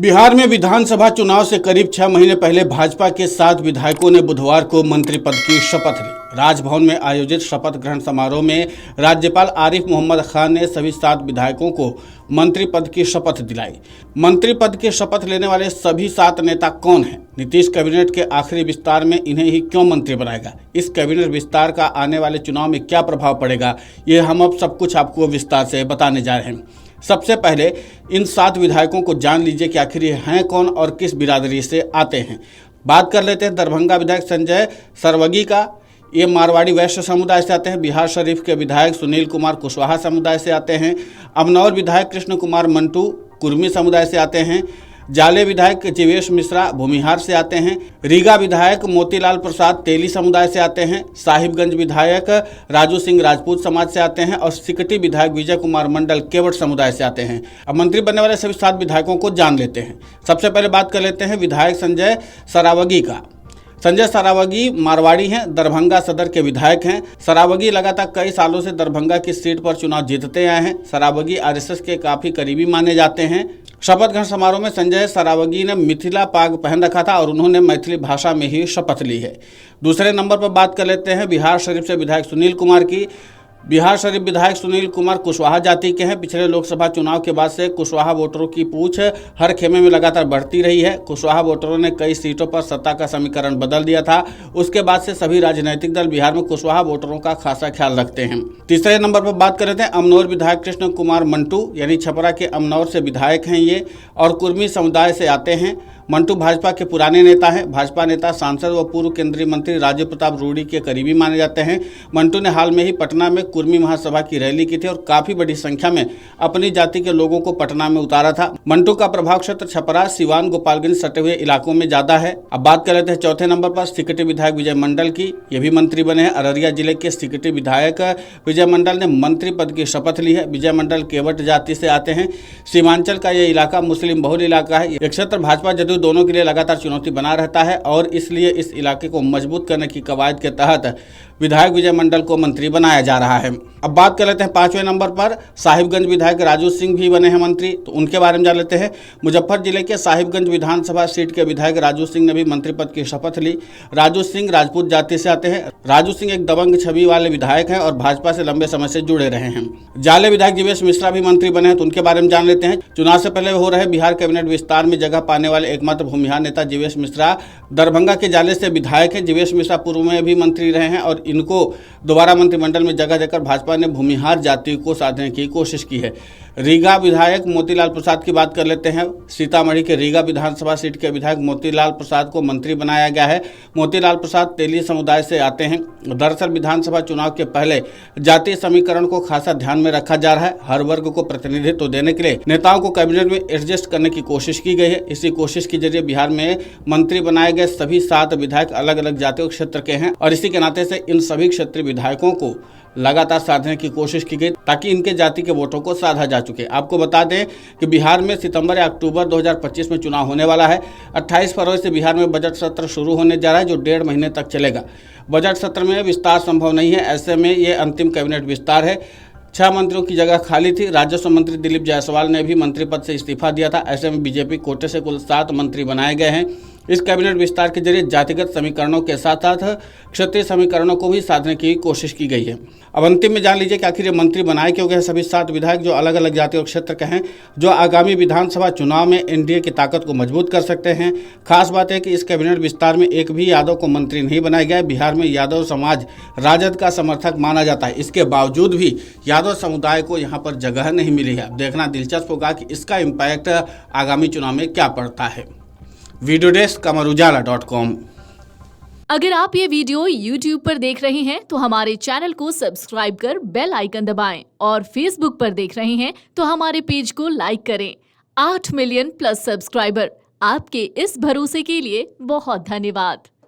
बिहार में विधानसभा चुनाव से करीब 6 महीने पहले भाजपा के 7 विधायकों ने बुधवार को मंत्री पद की शपथ ली। राजभवन में आयोजित शपथ ग्रहण समारोह में राज्यपाल आरिफ मोहम्मद खान ने सभी 7 विधायकों को मंत्री पद की शपथ दिलाई। मंत्री पद की शपथ लेने वाले सभी 7 नेता कौन हैं? नीतीश कैबिनेट के आखिरी विस्तार में इन्हें ही क्यों मंत्री बनाएगा? इस कैबिनेट विस्तार का आने वाले चुनाव में क्या प्रभाव पड़ेगा? ये हम अब सब कुछ आपको विस्तार से बताने जा रहे हैं। सबसे पहले इन 7 विधायकों को जान लीजिए कि आखिर ये हैं कौन और किस बिरादरी से आते हैं। बात कर लेते हैं दरभंगा विधायक संजय सरवगी का। ये मारवाड़ी वैश्य समुदाय से आते हैं। बिहार शरीफ के विधायक सुनील कुमार कुशवाहा समुदाय से आते हैं। अमनौर विधायक कृष्ण कुमार मंटू कुर्मी समुदाय से आते हैं। जाले विधायक जीवेश मिश्रा भूमिहार से आते हैं। रीगा विधायक मोतीलाल प्रसाद तेली समुदाय से आते हैं। साहिबगंज विधायक राजू सिंह राजपूत समाज से आते हैं और सिकटी विधायक विजय कुमार मंडल केवट समुदाय से आते हैं। अब मंत्री बनने वाले सभी 7 विधायकों को जान लेते हैं। सबसे पहले बात कर लेते हैं विधायक संजय सरावगी का। संजय सरावगी मारवाड़ी हैं, दरभंगा सदर के विधायक हैं। सरावगी लगातार कई सालों से दरभंगा की सीट पर चुनाव जीतते आए हैं। सरावगी आरएसएस के काफी करीबी माने जाते हैं। शपथ ग्रहण समारोह में संजय सरावगी ने मिथिला पाग पहन रखा था और उन्होंने मैथिली भाषा में ही शपथ ली है। दूसरे नंबर पर बात कर लेते हैं बिहार शरीफ से विधायक सुनील कुमार की। बिहार शरीफ विधायक सुनील कुमार कुशवाहा जाति के हैं। पिछले लोकसभा चुनाव के बाद से कुशवाहा वोटरों की पूछ हर खेमे में लगातार बढ़ती रही है। कुशवाहा वोटरों ने कई सीटों पर सत्ता का समीकरण बदल दिया था। उसके बाद से सभी राजनीतिक दल बिहार में कुशवाहा वोटरों का खासा ख्याल रखते हैं। तीसरे नंबर पर बात कर लेते हैं अमनौर विधायक कृष्ण कुमार मंटू, यानी छपरा के अमनौर से विधायक हैं ये और कुर्मी समुदाय से आते हैं। मंटू भाजपा के पुराने नेता हैं। भाजपा नेता, सांसद व पूर्व केंद्रीय मंत्री राजीव प्रताप रूडी के करीबी माने जाते हैं। मंटू ने हाल में ही पटना में कुर्मी महासभा की रैली की थी और काफी बड़ी संख्या में अपनी जाति के लोगों को पटना में उतारा था। मंटू का प्रभाव क्षेत्र छपरा, सिवान, गोपालगंज सटे हुए इलाकों में ज्यादा है। अब बात कर लेते हैं चौथे नंबर पर सिकटी विधायक विजय मंडल की। ये भी मंत्री बने हैं। अररिया जिले के सिकटी विधायक विजय मंडल ने मंत्री पद की शपथ ली है। विजय मंडल केवट जाति से आते हैं। सीमांचल का ये इलाका मुस्लिम बहुल इलाका है। ये क्षेत्र भाजपा जदयू दोनों के लिए लगातार चुनौती बना रहता है और इसलिए इस इलाके को मजबूत करने की कवायद के तहत विधायक विजय मंडल को मंत्री बनाया जा रहा है। अब बात कर लेते हैं 5वें नंबर पर साहिबगंज विधायक राजू सिंह भी बने हैं मंत्री, तो उनके बारे में जान लेते हैं। मुजफ्फर जिले के साहिबगंज विधानसभा सीट के विधायक राजू सिंह ने भी मंत्री पद की शपथ ली। राजू सिंह राजपूत जाति से आते हैं। राजू सिंह एक दबंग छवि वाले विधायक हैं और भाजपा से लंबे समय से जुड़े रहे हैं। जाले विधायक जीवेश मिश्रा भी मंत्री बने हैं, तो उनके बारे में जान लेते हैं। चुनाव से पहले हो रहे बिहार कैबिनेट विस्तार में जगह पाने वाले एकमात्र भूमिहार नेता जीवेश मिश्रा दरभंगा के जाले से विधायक हैं। जीवेश मिश्रा पूर्व में भी मंत्री रहे हैं और इनको दोबारा मंत्रिमंडल में जगह देकर भाजपा ने भूमिहार जाति को साधने की कोशिश की है। रीगा विधायक मोतीलाल प्रसाद की बात कर लेते हैं। सीतामढ़ी के रीगा विधानसभा सीट के विधायक मोतीलाल प्रसाद को मंत्री बनाया गया है। मोतीलाल प्रसाद तेली समुदाय से आते हैं। दरअसल विधानसभा चुनाव के पहले जातीय समीकरण को खासा ध्यान में रखा जा रहा है। हर वर्ग को प्रतिनिधित्व देने के लिए नेताओं को कैबिनेट में एडजस्ट करने की कोशिश की गई है। इसी कोशिश के जरिए बिहार में मंत्री बनाए गए सभी 7 विधायक अलग अलग जातीय क्षेत्र के हैं और इसी के नाते से इन सभी क्षेत्रीय विधायकों को लगातार साधने की कोशिश की गई ताकि इनके जाति के वोटों को साधा जा चुके। आपको बता दें कि बिहार में सितंबर या अक्टूबर 2025 में चुनाव होने वाला है। 28 फरवरी से बिहार में बजट सत्र शुरू होने जा रहा है जो 1.5 महीने तक चलेगा। बजट सत्र में विस्तार संभव नहीं है, ऐसे में ये अंतिम कैबिनेट विस्तार है। 6 मंत्रियों की जगह खाली थी। राजस्व मंत्री दिलीप जायसवाल ने भी मंत्री पद से इस्तीफा दिया था। ऐसे में बीजेपी कोटे से कुल 7 मंत्री बनाए गए हैं। इस कैबिनेट विस्तार के जरिए जातिगत समीकरणों के साथ साथ क्षेत्रीय समीकरणों को भी साधने की कोशिश की गई है। अब अंतिम में जान लीजिए कि आखिर ये मंत्री बनाए क्यों गए सभी 7 विधायक जो अलग अलग जाति और क्षेत्र के हैं, जो आगामी विधानसभा चुनाव में एनडीए की ताकत को मजबूत कर सकते हैं। खास बात है कि इस कैबिनेट विस्तार में एक भी यादव को मंत्री नहीं बनाया गया है। बिहार में यादव समाज राजद का समर्थक माना जाता है। इसके बावजूद भी यादव समुदाय को यहाँ पर जगह नहीं मिली है। अब देखना दिलचस्प होगा कि इसका इम्पैक्ट आगामी चुनाव में क्या पड़ता है। Video desk amarujala.com। अगर आप ये वीडियो YouTube पर देख रहे हैं तो हमारे चैनल को सब्सक्राइब कर बेल आइकन दबाएं और Facebook पर देख रहे हैं तो हमारे पेज को लाइक करें। 8 मिलियन प्लस सब्सक्राइबर, आपके इस भरोसे के लिए बहुत धन्यवाद।